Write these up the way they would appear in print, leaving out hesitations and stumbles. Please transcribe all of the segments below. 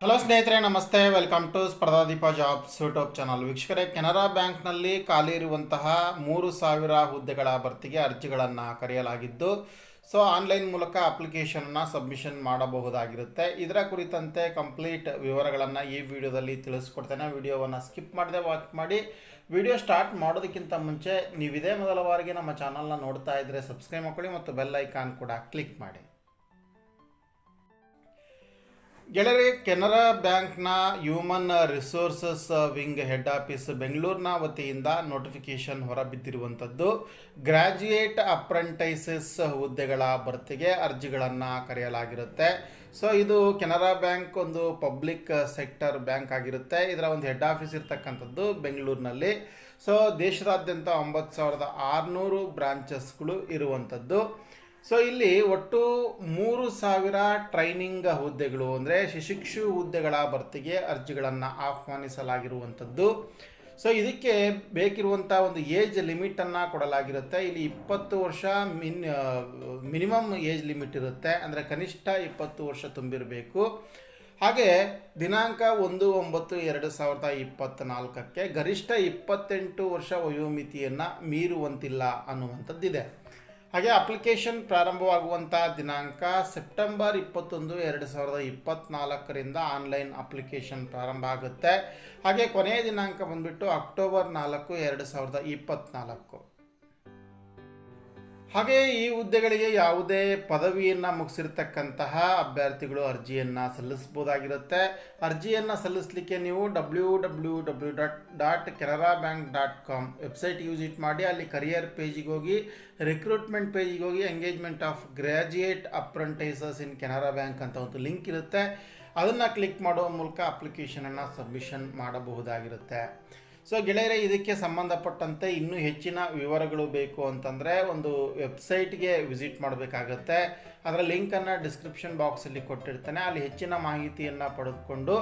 Hello ಸ್ನೇಹಿತರೆ, ನಮಸ್ತೆ. Welcome to Spardhadeepa jobs YouTube channel. ವೀಕ್ಷಕರೇ, ಕೆನರಾ ಬ್ಯಾಂಕ್ನಲ್ಲಿ ಖಾಲಿ ಇರುವಂತಹ 3,000 ಹುದ್ದೆಗಳ ಭರ್ತಿಗೆ ಅರ್ಜಿಗಳನ್ನು ಕರೆಯಲಾಗಿದ್ದು, ಆನ್ಲೈನ್ ಮೂಲಕ ಅಪ್ಲಿಕೇಶನ್ನ ಸಬ್ಮಿಷನ್ ಮಾಡಬಹುದಾಗಿರುತ್ತೆ. ಇದರ ಕುರಿತಂತೆ ಕಂಪ್ಲೀಟ್ ವಿವರಗಳನ್ನು ಈ ವಿಡಿಯೋದಲ್ಲಿ ತಿಳಿಸ್ಕೊಡ್ತೇನೆ. ವಿಡಿಯೋವನ್ನು ಸ್ಕಿಪ್ ಮಾಡದೆ ವಾಚ್ ಮಾಡಿ. ವಿಡಿಯೋ ಸ್ಟಾರ್ಟ್ ಮಾಡೋದಕ್ಕಿಂತ ಮುಂಚೆ ನೀವು ಇದೇ ಮೊದಲ ಬಾರಿಗೆ ನಮ್ಮ ಚಾನಲ್ನ ನೋಡ್ತಾ ಇದ್ದರೆ ಸಬ್ಸ್ಕ್ರೈಬ್ ಮಾಡ್ಕೊಳ್ಳಿ ಮತ್ತು ಬೆಲ್ ಐಕಾನ್ ಕೂಡ ಕ್ಲಿಕ್ ಮಾಡಿ. ಗೆಳೆಯರೆ, ಕೆನರಾ ಬ್ಯಾಂಕ್ನ human resources wing head office ಬೆಂಗಳೂರಿನ ವತಿಯಿಂದ ನೋಟಿಫಿಕೇಶನ್ ಹೊರಬಿದ್ದಿರುವಂಥದ್ದು. ಗ್ರ್ಯಾಜುಯೇಟ್ ಅಪ್ರೆಂಟೈಸಸ್ ಹುದ್ದೆಗಳ ಭರ್ತಿಗೆ ಅರ್ಜಿಗಳನ್ನು ಕರೆಯಲಾಗಿರುತ್ತೆ. ಇದು ಕೆನರಾ ಬ್ಯಾಂಕ್ ಒಂದು ಪಬ್ಲಿಕ್ ಸೆಕ್ಟರ್ ಬ್ಯಾಂಕ್ ಆಗಿರುತ್ತೆ. ಇದರ ಒಂದು ಹೆಡ್ ಆಫೀಸ್ ಇರ್ತಕ್ಕಂಥದ್ದು ಬೆಂಗಳೂರಿನಲ್ಲಿ. ದೇಶದಾದ್ಯಂತ 9,600 ಬ್ರಾಂಚಸ್ಗಳು ಇರುವಂಥದ್ದು. ಇಲ್ಲಿ ಒಟ್ಟು 3,000 ಟ್ರೈನಿಂಗ್ ಹುದ್ದೆಗಳು ಅಂದರೆ ಶಿಶಿಕ್ಷು ಹುದ್ದೆಗಳ ಭರ್ತಿಗೆ ಅರ್ಜಿಗಳನ್ನು ಆಹ್ವಾನಿಸಲಾಗಿರುವಂಥದ್ದು. ಇದಕ್ಕೆ ಬೇಕಿರುವಂಥ ಒಂದು ಏಜ್ ಲಿಮಿಟನ್ನು ಕೊಡಲಾಗಿರುತ್ತೆ. ಇಲ್ಲಿ 20 ವರ್ಷ ಮಿನಿಮಮ್ ಏಜ್ ಲಿಮಿಟ್ ಇರುತ್ತೆ. ಅಂದರೆ ಕನಿಷ್ಠ 20 ವರ್ಷ ತುಂಬಿರಬೇಕು. ಹಾಗೆ ದಿನಾಂಕ 1/9/2024 ಗರಿಷ್ಠ 28 ವರ್ಷ ವಯೋಮಿತಿಯನ್ನು ಮೀರುವಂತಿಲ್ಲ ಅನ್ನುವಂಥದ್ದಿದೆ. ಹಾಗೆ ಅಪ್ಲಿಕೇಶನ್ ಪ್ರಾರಂಭವಾಗುವಂಥ ದಿನಾಂಕ ಸೆಪ್ಟೆಂಬರ್ 21, 2024 ಆನ್ಲೈನ್ ಅಪ್ಲಿಕೇಶನ್ ಪ್ರಾರಂಭ ಆಗುತ್ತೆ. ಹಾಗೆ ಕೊನೆಯ ದಿನಾಂಕ ಬಂದುಬಿಟ್ಟು ಅಕ್ಟೋಬರ್ 4, 2024. ಹಾಗೆ ಈ ಹುದ್ದೆಗಳಿಗೆ ಯಾವುದೇ ಪದವಿಯನ್ನು ಮುಗಿಸಿರ್ತಕ್ಕಂತಹ ಅಭ್ಯರ್ಥಿಗಳು ಅರ್ಜಿಯನ್ನು ಸಲ್ಲಿಸಬಹುದಾಗಿರುತ್ತೆ. ಅರ್ಜಿಯನ್ನು ಸಲ್ಲಿಸಲಿಕ್ಕೆ ನೀವು www.canarabank.com ವೆಬ್ಸೈಟ್ ವಿಸಿಟ್ ಮಾಡಿ. ಅಲ್ಲಿ ಕರಿಯರ್ ಪೇಜಿಗೆ ಹೋಗಿ, ರಿಕ್ರೂಟ್ಮೆಂಟ್ ಪೇಜಿಗೆ ಹೋಗಿ, engagement of graduate apprentices in Canara bank ಅಂತ ಒಂದು ಲಿಂಕ್ ಇರುತ್ತೆ. ಅದನ್ನು ಕ್ಲಿಕ್ ಮಾಡುವ ಮೂಲಕ ಅಪ್ಲಿಕೇಶನನ್ನು ಸಬ್ಮಿಷನ್ ಮಾಡಬಹುದಾಗಿರುತ್ತೆ. ಗೆಳೆಯರೆ, ಇದಕ್ಕೆ ಸಂಬಂಧಪಟ್ಟಂತೆ ಇನ್ನೂ ಹೆಚ್ಚಿನ ವಿವರಗಳು ಬೇಕು ಅಂತಂದರೆ ಒಂದು ವೆಬ್ಸೈಟ್ಗೆ ವಿಸಿಟ್ ಮಾಡಬೇಕಾಗತ್ತೆ. ಅದರ ಲಿಂಕನ್ನು ಡಿಸ್ಕ್ರಿಪ್ಷನ್ ಬಾಕ್ಸಲ್ಲಿ ಕೊಟ್ಟಿರ್ತೇನೆ. ಅಲ್ಲಿ ಹೆಚ್ಚಿನ ಮಾಹಿತಿಯನ್ನು ಪಡೆದುಕೊಂಡು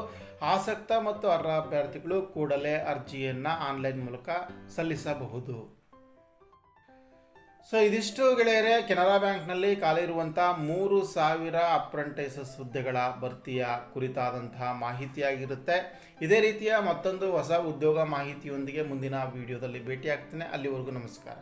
ಆಸಕ್ತ ಮತ್ತು ಅರ್ಹ ಅಭ್ಯರ್ಥಿಗಳು ಕೂಡಲೇ ಅರ್ಜಿಯನ್ನು ಆನ್ಲೈನ್ ಮೂಲಕ ಸಲ್ಲಿಸಬಹುದು. ಇದಿಷ್ಟು ಗೆಳೆಯರೆ, ಕೆನರಾ ಬ್ಯಾಂಕ್ನಲ್ಲಿ ಖಾಲಿ ಇರುವಂಥ 3,000 ಅಪ್ರೆಂಟೈಸಸ್ ಹುದ್ದೆಗಳ ಭರ್ತಿಯ ಕುರಿತಾದಂತಹ ಮಾಹಿತಿಯಾಗಿರುತ್ತೆ. ಇದೇ ರೀತಿಯ ಮತ್ತೊಂದು ಹೊಸ ಉದ್ಯೋಗ ಮಾಹಿತಿಯೊಂದಿಗೆ ಮುಂದಿನ ವಿಡಿಯೋದಲ್ಲಿ ಭೇಟಿಯಾಗ್ತೇನೆ. ಅಲ್ಲಿವರೆಗೂ ನಮಸ್ಕಾರ.